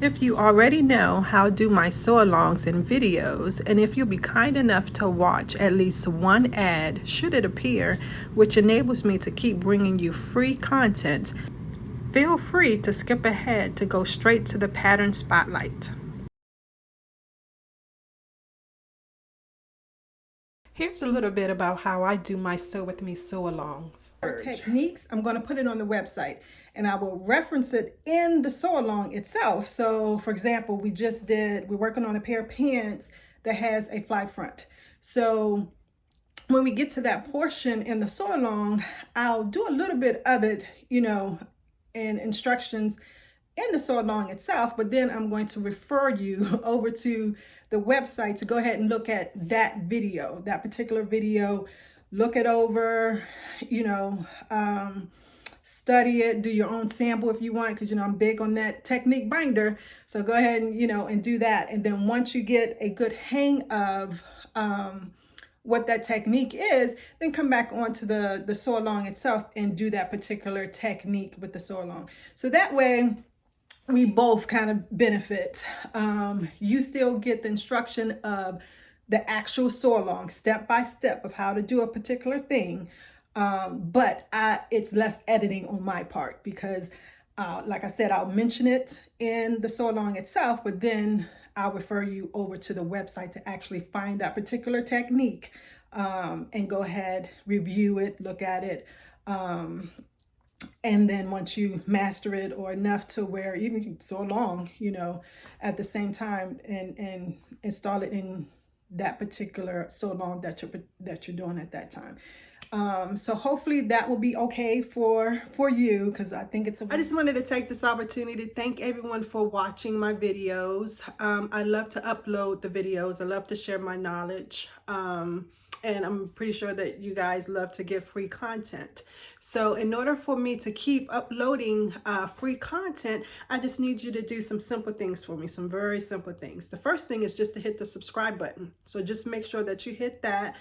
If you already know how to do my sew-alongs and videos, and if you'll be kind enough to watch at least one ad should it appear, which enables me to keep bringing you free content, feel free to skip ahead to go straight to the pattern spotlight. Here's a little bit about how I do my Sew With Me sew-alongs. Techniques, I'm going to put it on the website and I will reference it in the sew-along itself. So for example, we're working on a pair of pants that has a fly front. So when we get to that portion in the sew-along, I'll do a little bit of it, in instructions in the sew-along itself, but then I'm going to refer you over to the website to go ahead and look at that video, that particular video, look it over, study it, do your own sample if you want, because I'm big on that technique binder. So go ahead and and do that, and then once you get a good hang of what that technique is, then come back onto the sew-along itself and do that particular technique with the sew-along. So that way we both kind of benefit. You still get the instruction of the actual sew-along, step by step of how to do a particular thing. But it's less editing on my part because, like I said, I'll mention it in the sew-along itself, but then I'll refer you over to the website to actually find that particular technique and go ahead, review it, look at it. And then once you master it or enough to where even you sew along, at the same time and install it in that particular sew-along that you're doing at that time. So hopefully that will be okay for you, because I think I just wanted to take this opportunity to thank everyone for watching my videos. I love to upload the videos. I love to share my knowledge. And I'm pretty sure that you guys love to get free content. So in order for me to keep uploading free content, I just need you to do some simple things for me, some very simple things. The first thing is just to hit the subscribe button. So just make sure that you hit that.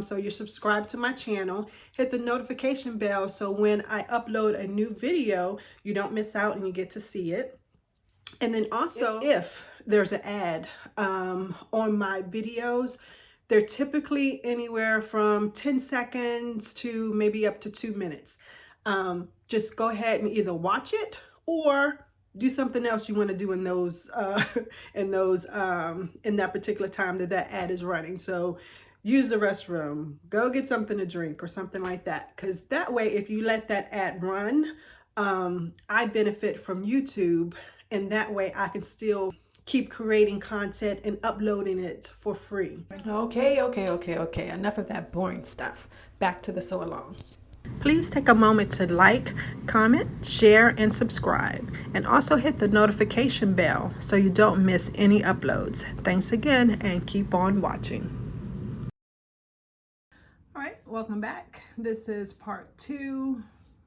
So you're subscribed to my channel. Hit the notification bell so when I upload a new video, you don't miss out and you get to see it. And then also, if there's an ad on my videos, they're typically anywhere from 10 seconds to maybe up to 2 minutes. Just go ahead and either watch it or do something else you want to do in those in that particular time that ad is running. So use the restroom, go get something to drink or something like that. Because that way, if you let that ad run, I benefit from YouTube, and that way I can still keep creating content and uploading it for free. Okay. Enough of that boring stuff. Back to the sew-along. Please take a moment to like, comment, share, and subscribe. And also hit the notification bell so you don't miss any uploads. Thanks again and keep on watching. All right, welcome back. This is part 2.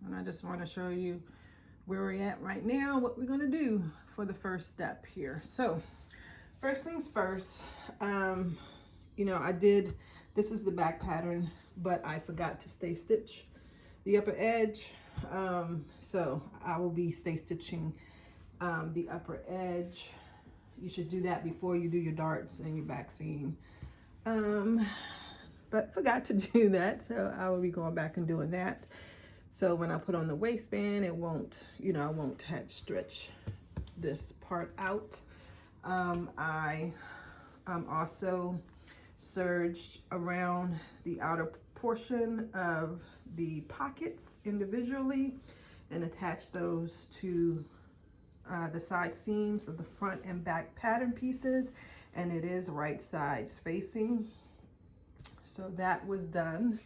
And I just want to show you where we're at right now, what we're going to do for the first step here. So first things first, this is the back pattern, but I forgot to stay stitch the upper edge. So I will be stay stitching the upper edge. You should do that before you do your darts and your back seam. But forgot to do that. So I will be going back and doing that. So when I put on the waistband, it won't, I won't have to stretch this part out. I also serged around the outer portion of the pockets individually and attached those to the side seams of the front and back pattern pieces, and it is right sides facing. So that was done.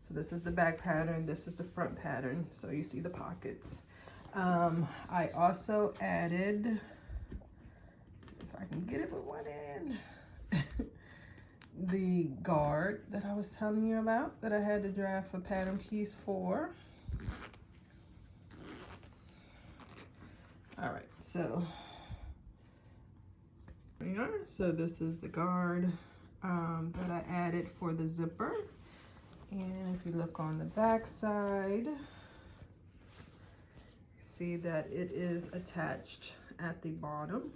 So this is the back pattern, this is the front pattern, so you see the pockets. I also added, see if I can get it with one end, the guard that I was telling you about, that I had to draft a pattern piece for. All right, so there we are. So this is the guard that I added for the zipper. And if you look on the back side, see that it is attached at the bottom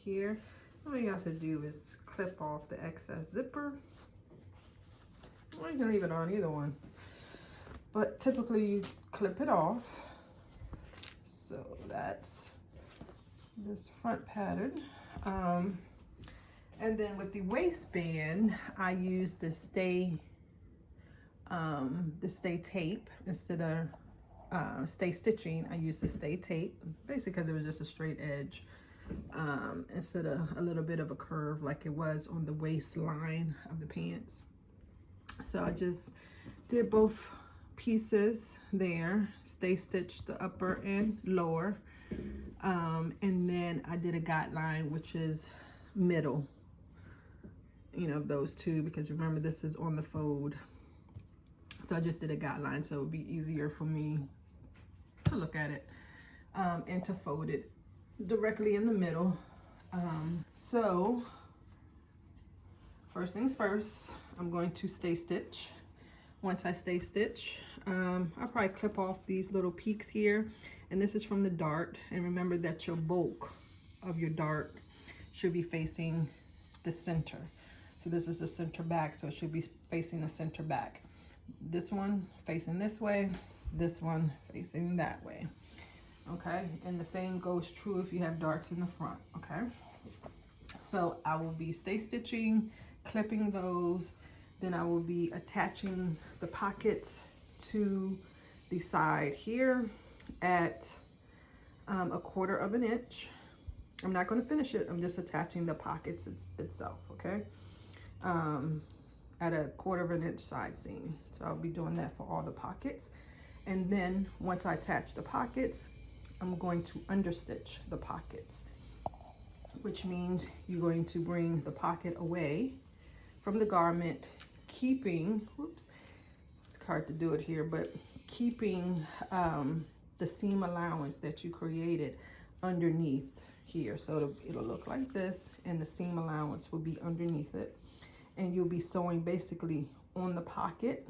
here. All you have to do is clip off the excess zipper, or you can leave it on, either one. But typically you clip it off. So that's this front pattern. And then with the waistband, I use the stay tape instead of stay stitching. I use the stay tape, basically because it was just a straight edge instead of a little bit of a curve like it was on the waistline of the pants. So I just did both pieces there, stay stitched the upper and lower, and then I did a guideline, which is middle, you know, of those two, because remember this is on the fold. So I just did a guideline so it would be easier for me to look at it and to fold it directly in the middle. So first things first, I'm going to stay stitch. Once I stay stitch, I'll probably clip off these little peaks here, and this is from the dart. And remember that your bulk of your dart should be facing the center. So this is the center back, so it should be facing the center back. This one facing this way, this one facing that way. Okay, and the same goes true if you have darts in the front. Okay, so I will be stay stitching, clipping those, then I will be attaching the pockets to the side here at 1/4 of an inch. I'm not going to finish it, I'm just attaching the pockets itself. Okay, at 1/4 of an inch side seam. So I'll be doing that for all the pockets. And then once I attach the pockets, I'm going to understitch the pockets, which means you're going to bring the pocket away from the garment, keeping, whoops, it's hard to do it here, but keeping the seam allowance that you created underneath here. So it'll look like this, and the seam allowance will be underneath it. And you'll be sewing basically on the pocket,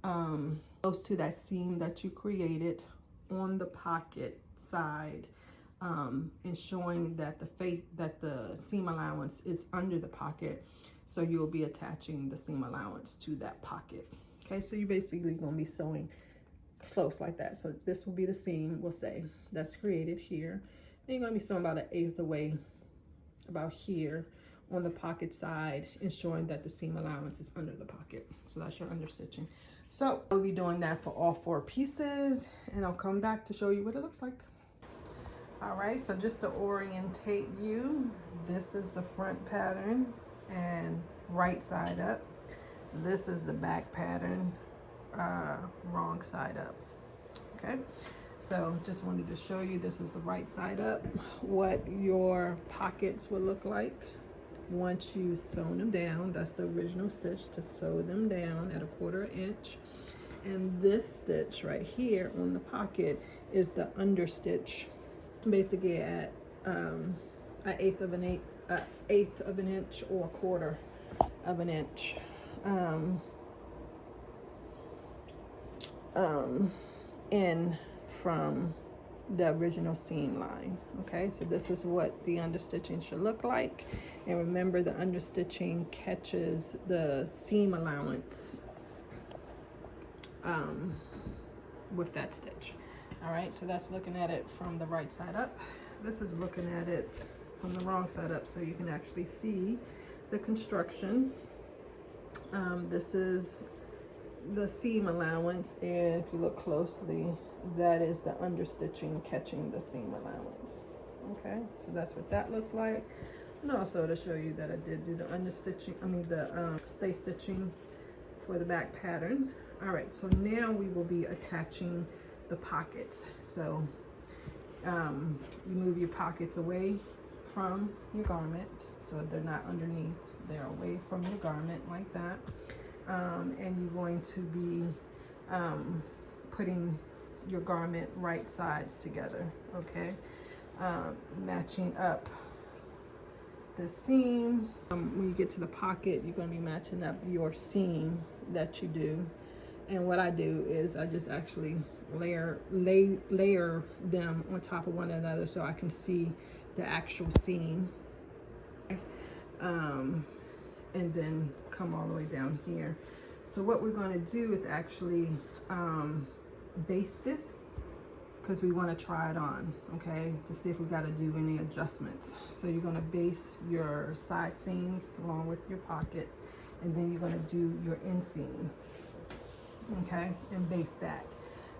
close to that seam that you created on the pocket side, and showing that the seam allowance is under the pocket. So you'll be attaching the seam allowance to that pocket. Okay, so you're basically gonna be sewing close like that. So this will be the seam, we'll say, that's created here. And you're gonna be sewing about 1/8 of the way, about here on the pocket side, ensuring that the seam allowance is under the pocket. So that's your understitching. So I'll be doing that for all 4 pieces, and I'll come back to show you what it looks like. All right, so just to orientate you, this is the front pattern and right side up. This is the back pattern, wrong side up. Okay, so just wanted to show you, this is the right side up, what your pockets will look like once you sew them down. That's the original stitch, to sew them down at 1/4 inch. And this stitch right here on the pocket is the understitch, basically at 1/8 of an inch or 1/4 of an inch in from the original seam line. Okay, so this is what the understitching should look like. And remember, the understitching catches the seam allowance with that stitch. All right, so that's looking at it from the right side up. This is looking at it from the wrong side up, so you can actually see the construction. This is the seam allowance, and if you look closely, that is the understitching catching the seam allowance. Okay, so that's what that looks like. And also to show you that I did do the understitching, the stay stitching for the back pattern. All right, so now we will be attaching the pockets. So you move your pockets away from your garment, so they're not underneath, they're away from your garment like that. And you're going to be putting your garment right sides together. Okay, matching up the seam. When you get to the pocket, you're going to be matching up your seam that you do. And what I do is I just actually layer them on top of one another so I can see the actual seam. And then come all the way down here. So what we're going to do is actually baste this, because we want to try it on, okay, to see if we got to do any adjustments. So you're going to base your side seams along with your pocket, and then you're going to do your inseam, okay, and baste that.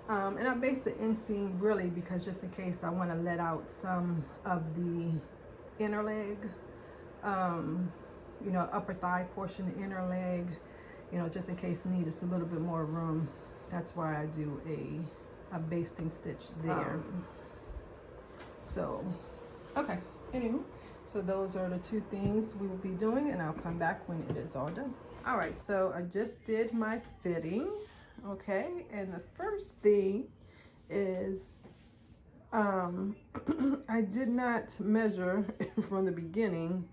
And I based the inseam really because just in case I want to let out some of the inner leg, you know, upper thigh portion, the inner leg, you know, just in case need is a little bit more room. That's why I do a basting stitch there. So, okay, anywho, so those are the two things we will be doing, and I'll come back when it is all done. All right, so I just did my fitting, okay, and the first thing is I did not measure from the beginning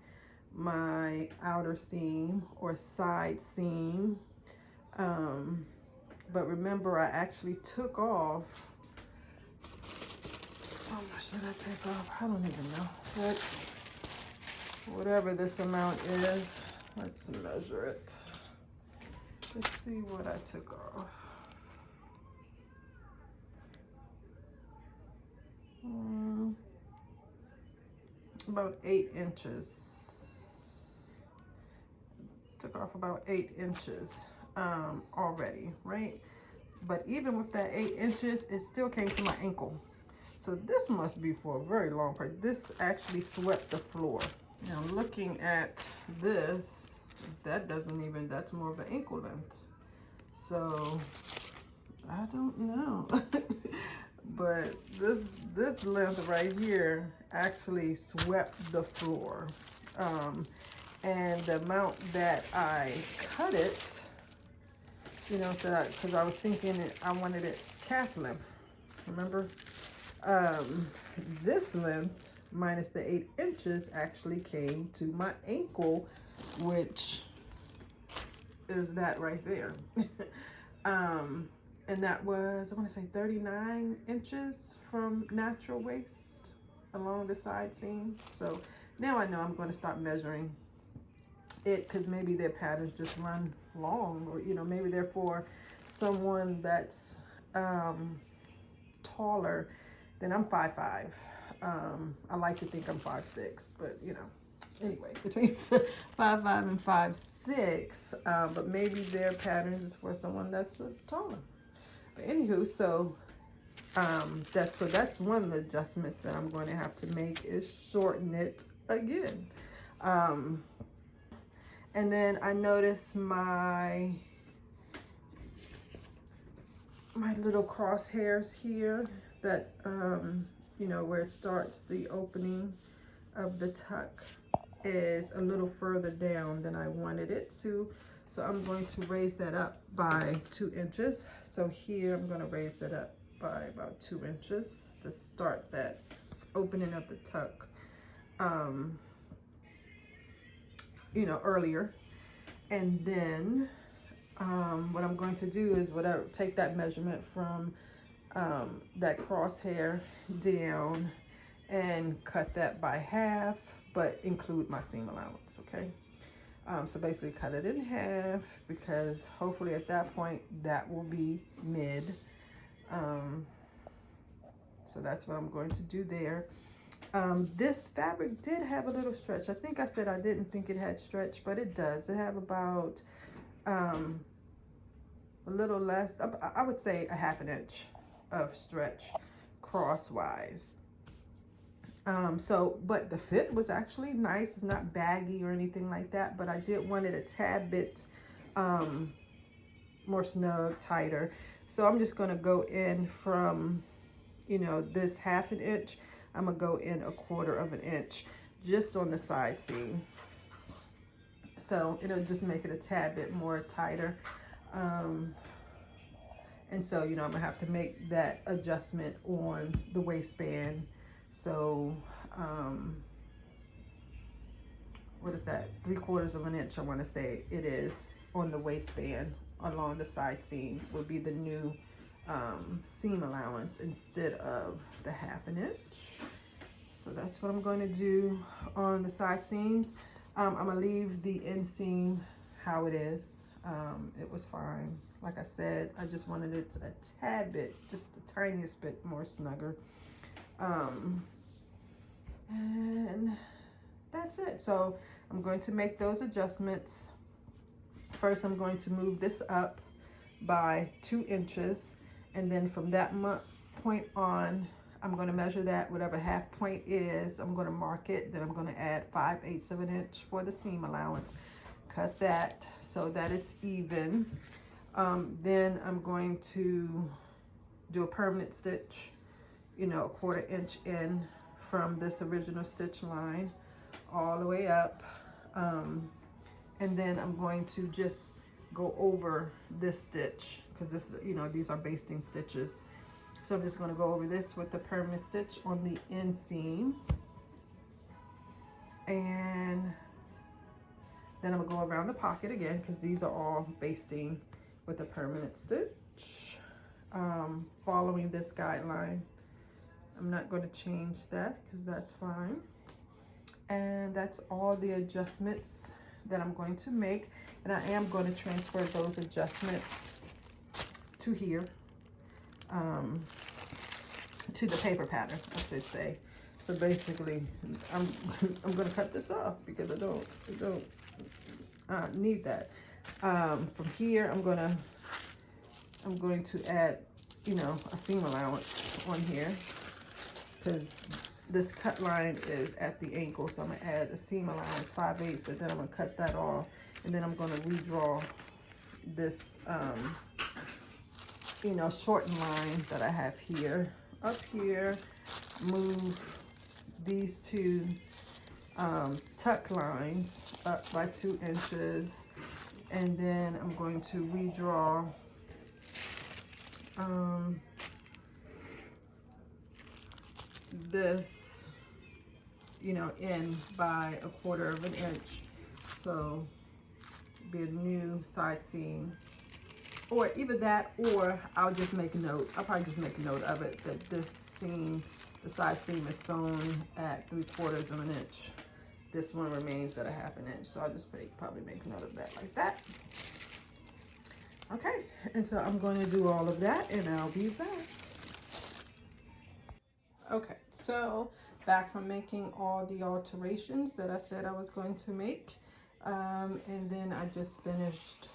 my outer seam or side seam, but remember I actually took off, how much did I take off? I don't even know, but whatever this amount is, let's measure it. Let's see what I took off. About 8 inches. Took off about 8 inches already, right? But even with that 8 inches, it still came to my ankle. So this must be for a very long part. This actually swept the floor. Now looking at this, that doesn't even, that's more of the ankle length. So I don't know. But this length right here actually swept the floor. And the amount that I cut it, you know, so that, because I was thinking I wanted it calf length, remember? This length minus the 8 inches actually came to my ankle, which is that right there. And that was, I want to say 39 inches from natural waist along the side seam. So now I know I'm going to start measuring it, because maybe their patterns just run long, or you know, maybe they're for someone that's taller than I'm 5'5". I like to think I'm 5'6", but you know, anyway, between 5'5" and 5'6", but maybe their patterns is for someone that's taller. But anywho, so that's one of the adjustments that I'm going to have to make, is shorten it again. And then I noticed my little crosshairs here, that you know, where it starts, the opening of the tuck is a little further down than I wanted it to. So I'm going to raise that up by 2 inches. So here I'm going to raise that up by about 2 inches to start that opening of the tuck, you know, earlier. And then what I'm going to do is take that measurement from that crosshair down and cut that by half, but include my seam allowance, okay? So basically cut it in half, because hopefully at that point that will be mid. So that's what I'm going to do there. This fabric did have a little stretch. I think I said I didn't think it had stretch, but it does. It have about a little less, I would say a ½ inch of stretch crosswise. But the fit was actually nice. It's not baggy or anything like that, but I did want it a tad bit more snug, tighter. So I'm just gonna go in from, you know, this ½ inch. I'm gonna go in 1/4 inch just on the side seam. So it'll just make it a tad bit more tighter. And so, you know, I'm gonna have to make that adjustment on the waistband. So, what is that? 3/4 inch, I wanna say it is, on the waistband along the side seams would be the new seam allowance instead of the 1/2 inch. So that's what I'm going to do on the side seams. I'm gonna leave the inseam how it is. It was fine. Like I said, I just wanted it a tad bit, just the tiniest bit more snugger. And that's it. So I'm going to make those adjustments. First, I'm going to move this up by 2 inches. And then from that point on, I'm going to measure that, whatever half point is, I'm going to mark it. Then I'm going to add 5/8 of an inch for the seam allowance. Cut that so that it's even. Then I'm going to do a permanent stitch, you know, 1/4 inch in from this original stitch line all the way up. And then I'm going to just go over this stitch because this, you know, these are basting stitches. So I'm just going to go over this with the permanent stitch on the inseam. And then I'm going to go around the pocket again because these are all basting with a permanent stitch. Following this guideline. I'm not going to change that because that's fine. And that's all the adjustments that I'm going to make. And I am going to transfer those adjustments to here. To the paper pattern, I should say. So basically, I'm gonna cut this off because I don't need that. From here, I'm going to add, you know, a seam allowance on here because this cut line is at the ankle. So I'm gonna add a seam allowance 5/8, but then I'm gonna cut that off, and then I'm gonna redraw this, you know, shortened line that I have here. Up here, move these 2 tuck lines up by 2 inches, and then I'm going to redraw this, you know, in by 1/4 of an inch. So be a new side seam. Or either that, or I'll just make a note. I'll probably just make a note of it that this seam, the side seam is sewn at 3/4 of an inch. This one remains at a 1/2 inch. So I'll just probably make a note of that like that. Okay, and so I'm going to do all of that and I'll be back. Okay, so back from making all the alterations that I said I was going to make. And then I just finished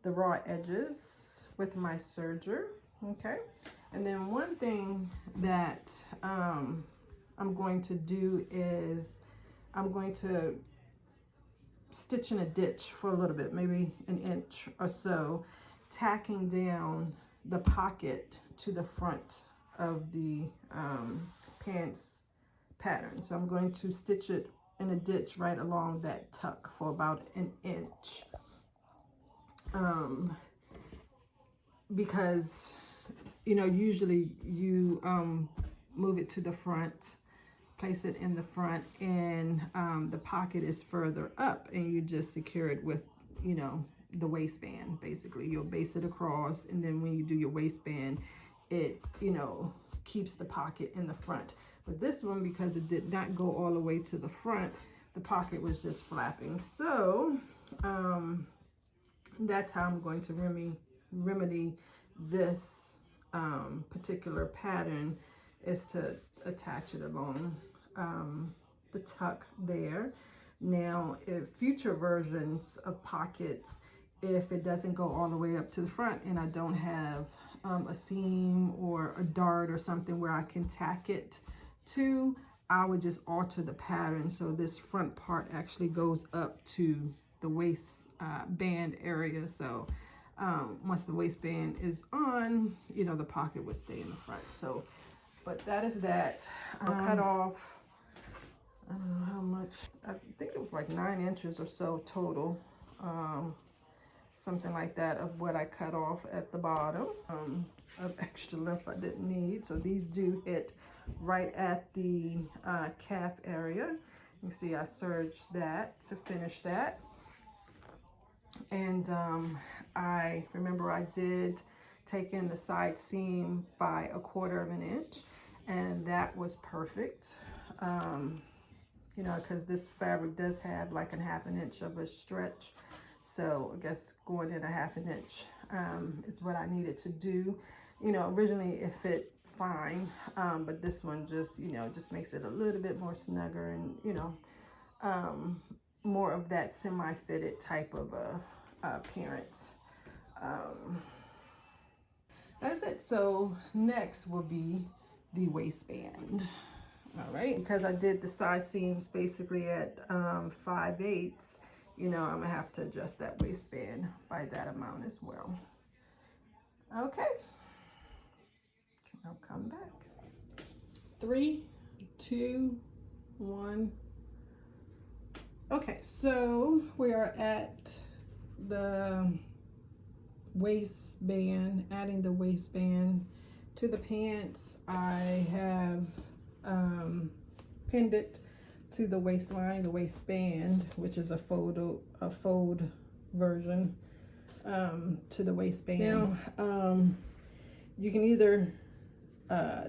the raw edges with my serger. Okay, and then one thing that I'm going to do is I'm going to stitch in a ditch for a little bit, maybe an inch or so, tacking down the pocket to the front of the pants pattern. So I'm going to stitch it in a ditch right along that tuck for about an inch. Because, you know, usually you move it to the front, place it in the front, and the pocket is further up, and you just secure it with, you know, the waistband. Basically, you'll base it across, and then when you do your waistband, it, you know, keeps the pocket in the front. But this one, because it did not go all the way to the front, the pocket was just flapping. So that's how I'm going to remedy this particular pattern, is to attach it along the tuck there. Now, if future versions of pockets, if it doesn't go all the way up to the front and I don't have a seam or a dart or something where I can tack it to, I would just alter the pattern so this front part actually goes up to the waist band area. So once the waistband is on, you know, the pocket would stay in the front. So, but that is that. Cut off, I don't know how much, I think it was like 9 inches or so total, something like that, of what I cut off at the bottom, of extra length I didn't need. So these do hit right at the calf area. You see I serged that to finish that. And I remember I did taken the side seam by 1/4 inch, and that was perfect. You know, because this fabric does have like a 1/2 inch of a stretch, so I guess going in a 1/2 inch is what I needed to do. You know, originally it fit fine, but this one just, you know, just makes it a little bit more snugger, and you know, more of that semi-fitted type of appearance. That is it. So next will be the waistband. All right, because I did the side seams basically at 5/8, you know, I'm gonna have to adjust that waistband by that amount as well. Okay, I'll come back. 3, 2, 1. Okay, so we are at the waistband, adding the waistband to the pants. I have pinned it to the waistline, the waistband, which is a fold version to the waistband. Now, you can either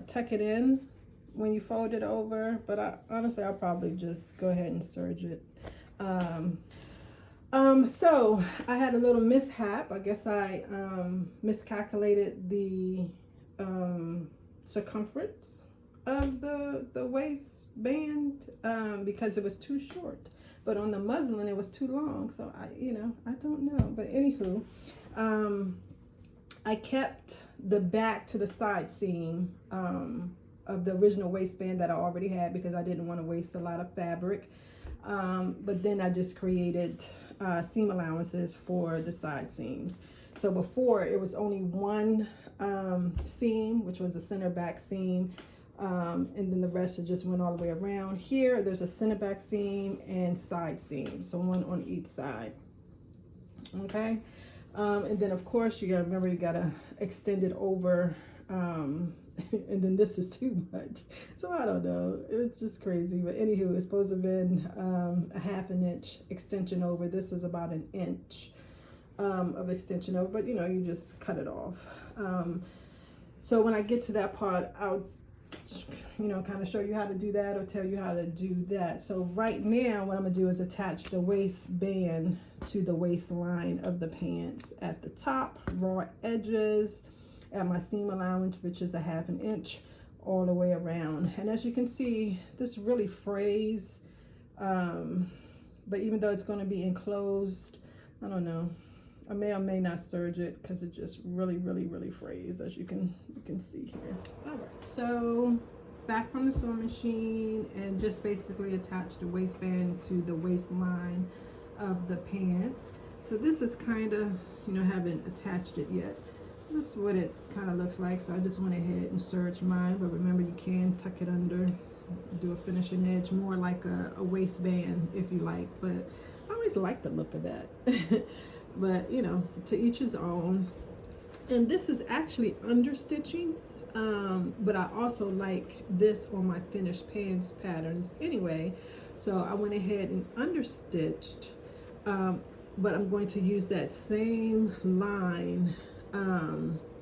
tuck it in when you fold it over, but honestly, I'll probably just go ahead and serge it. So I had a little mishap. I guess I miscalculated the circumference of the waistband because it was too short, but on the muslin it was too long. So I don't know, but anywho, I kept the back to the side seam of the original waistband that I already had because I didn't want to waste a lot of fabric. But then I just created seam allowances for the side seams. So before it was only one seam, which was a center back seam, and then the rest just went all the way around. Here there's a center back seam and side seam, so one on each side. Okay, and then of course you gotta remember, you gotta extend it over. And then this is too much, so I don't know, it's just crazy. But anywho, it's supposed to have been a 1/2 inch extension over. This is about 1 inch of extension over, but you just cut it off. So when I get to that part, I'll kind of show you how to do that or tell you how to do that. So right now what I'm gonna do is attach the waistband to the waistline of the pants at the top, raw edges, at my seam allowance, which is a 1/2 inch, all the way around. And as you can see, this really frays, but even though it's going to be enclosed, I don't know, I may or may not serge it because it just really frays, as you can see here. All right, so back from the sewing machine, and just basically attach the waistband to the waistline of the pants. So this is kind of, haven't attached it yet. This is what it kind of looks like. So I just went ahead and serged mine, but remember, you can tuck it under, do a finishing edge, more like a waistband if you like, but I always like the look of that. But to each his own. And this is actually understitching, but I also like this on my finished pants patterns anyway, so I went ahead and understitched, but I'm going to use that same line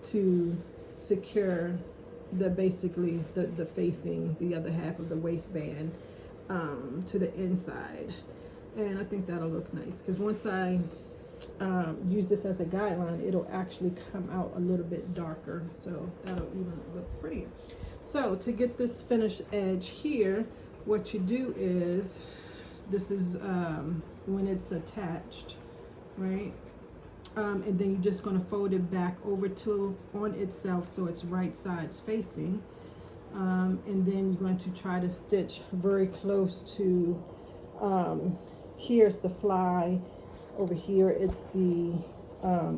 to secure basically the facing, the other half of the waistband to the inside. And I think that'll look nice, because once I use this as a guideline, it'll actually come out a little bit darker, so that'll even look prettier. So to get this finished edge here, what you do is, this is when it's attached, right? And then you're just going to fold it back over on itself, so it's right sides facing, and then you're going to try to stitch very close to, here's the fly, over here it's the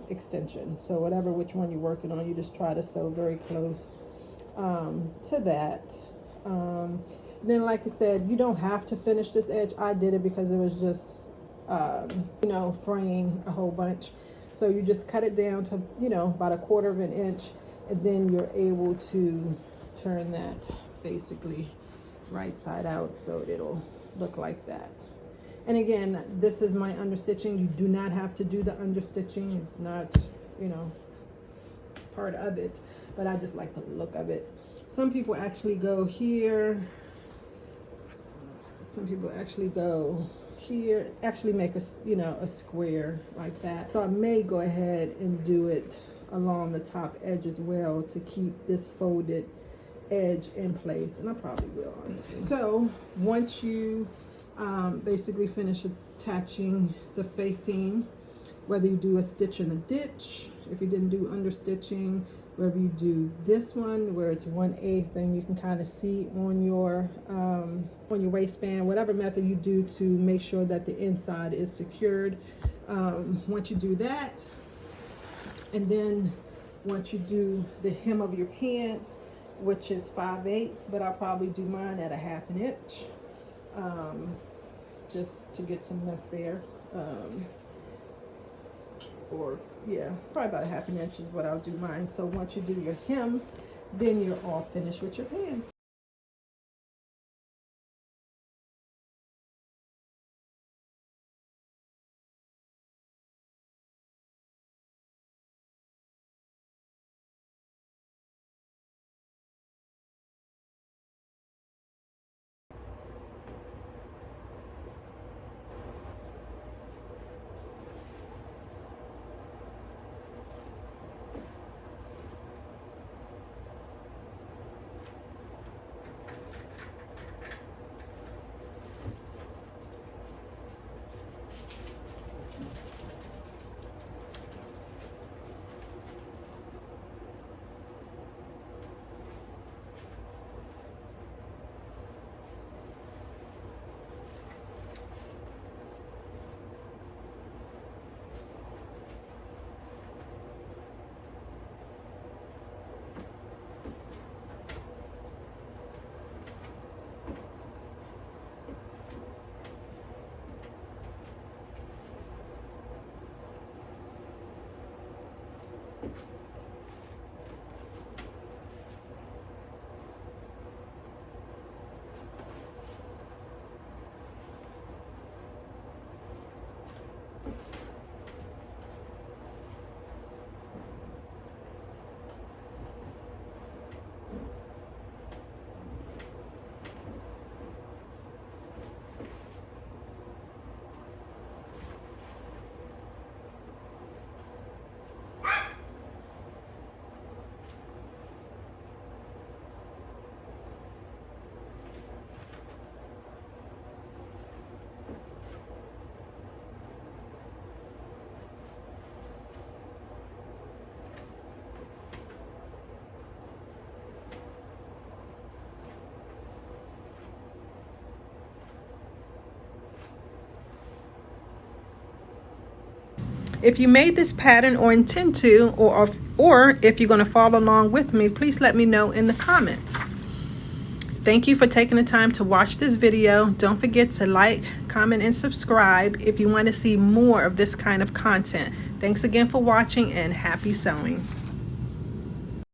extension. So which one you're working on, you just try to sew very close to that. Then, like I said, you don't have to finish this edge. I did it because it was just fraying a whole bunch. So you just cut it down to about 1/4 inch, and then you're able to turn that basically right side out, so it'll look like that. And again, this is my understitching. You do not have to do the understitching. It's not part of it, but I just like the look of it. Some people actually go here. Some people actually go here, actually make a, you know, a square like that. So I may go ahead and do it along the top edge as well to keep this folded edge in place, and I probably will, honestly. So once you basically finish attaching the facing, whether you do a stitch in the ditch, if you didn't do under stitching, whether you do this one where it's 1/8 and you can kind of see on your waistband, whatever method you do to make sure that the inside is secured. Once you do that, and then once you do the hem of your pants, which is 5/8, but I'll probably do mine at a 1/2 inch, just to get some length there. Or yeah, probably about a 1/2 inch is what I'll do mine. So once you do your hem, then you're all finished with your pants. If you made this pattern or intend to, or if you're going to follow along with me, please let me know in the comments. Thank you for taking the time to watch this video. Don't forget to like, comment, and subscribe if you want to see more of this kind of content. Thanks again for watching, and happy sewing.